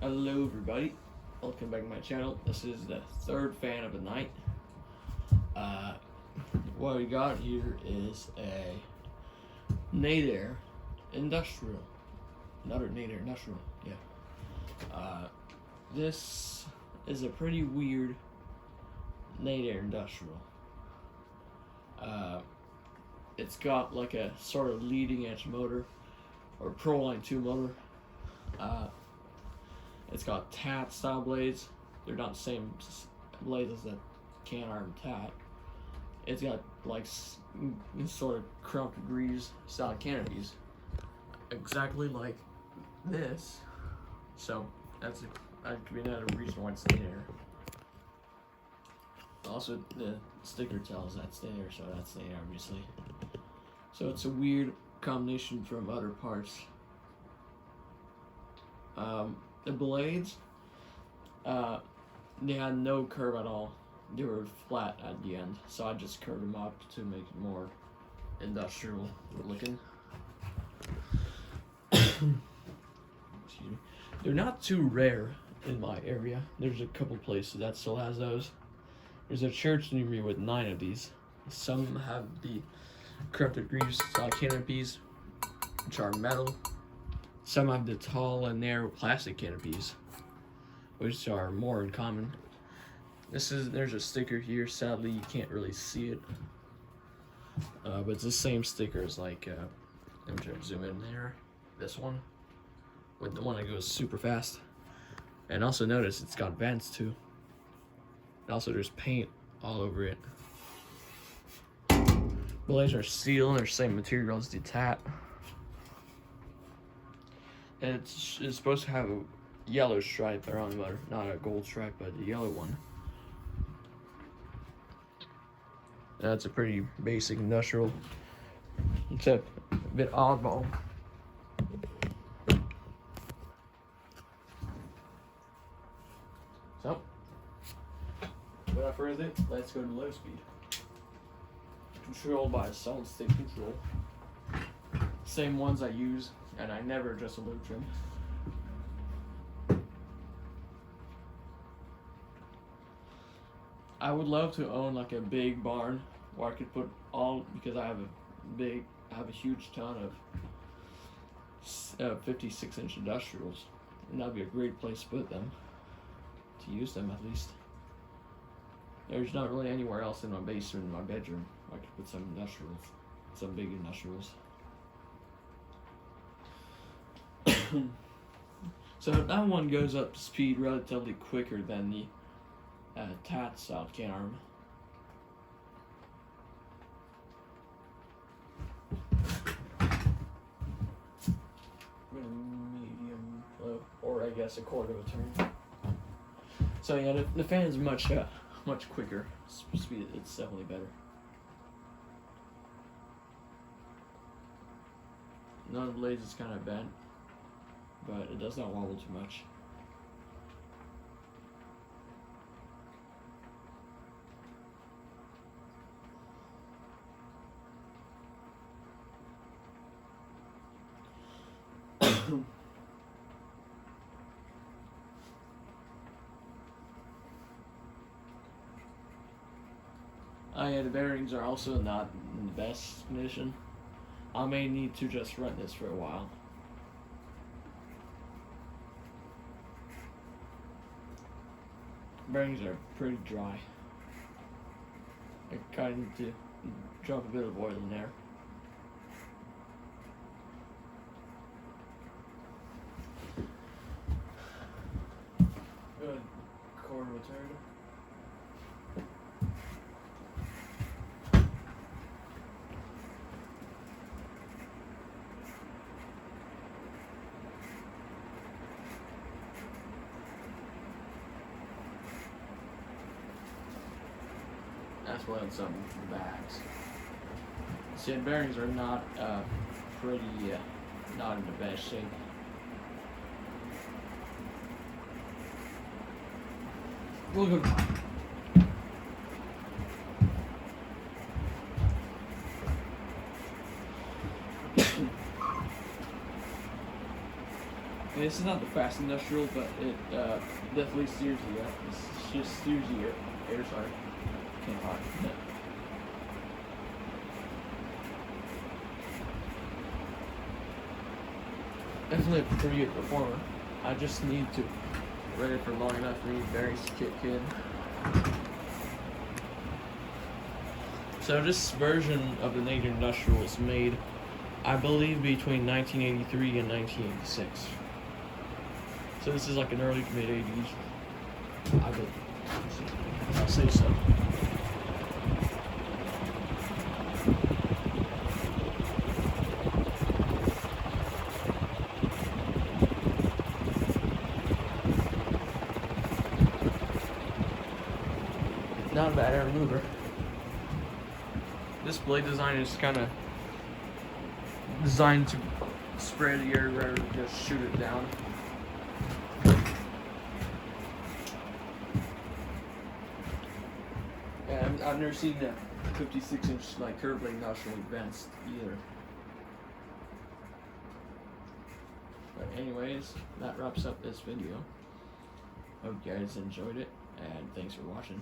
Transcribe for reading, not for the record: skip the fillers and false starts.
Hello everybody, welcome back to my channel. This is the third fan of the night. What we got here is a Nadair industrial. Another Nadair industrial, yeah. This is a pretty weird Nadair industrial. It's got like a sort of leading edge motor or Pro Line 2 motor. It's got tat style blades. They're not the same blades as the can arm tat. It's got like sort of crompton greaves style canopies, exactly like this. So that could be another reason why it's there. Also, the sticker tells that's there, so that's there obviously. So it's a weird combination from other parts. The blades, they had no curve at all. They were flat at the end, so I just curved them up to make it more industrial looking. Excuse me. They're not too rare in my area. There's a couple places that still has those. There's a church near me with 9 of these. Some have the corrupted greaves canopies, which are metal. Some have the tall and narrow plastic canopies, which are more in common. There's a sticker here. Sadly, you can't really see it, but it's the same sticker as like. Let me try to zoom in there. This one, with the one that goes super fast. And also notice it's got vents too. And also there's paint all over it. Blades are steel and they're the same material as the tat. And it's supposed to have a yellow stripe around the motor, not a gold stripe, but the yellow one. That's a pretty basic industrial. It's a bit oddball. So, without further ado, let's go to low speed. Controlled by a solid state control. Same ones I use, and I never adjust a load trim. I would love to own like a big barn where I could put all, because I have a huge ton of 56-inch industrials, and that'd be a great place to put them, to use them at least. There's not really anywhere else in my basement, in my bedroom, I could put some industrials, some big industrials. So that one goes up to speed relatively quicker than the tat style can arm. Medium low, or I guess a quarter of a turn. So yeah, the fan is much quicker. Speed, it's definitely better. None of the blades is kind of bent, but it does not wobble too much. The bearings are also not in the best condition. I may need to just run this for a while. Bearings are pretty dry. I kind of need to drop a bit of oil in there. Good quarter of a turn. That's what some bags. See, the bearings are not not in the best shape. We'll go. this is not the fast industrial, but it definitely steers you. It just steers you. Sorry. Can't talk. Definitely a pretty good performer. I just need to ride it for long enough for me to very kid. So this version of the Nadair Industrial was made, I believe, between 1983 and 1986. So this is like an early to mid 80s. I'll say so. Not a bad air mover. This blade design is kind of designed to spray the air rather than just shoot it down. And I've never seen a 56-inch like curved blade industrial advanced either. But anyways, that wraps up this video. Hope you guys enjoyed it, and thanks for watching.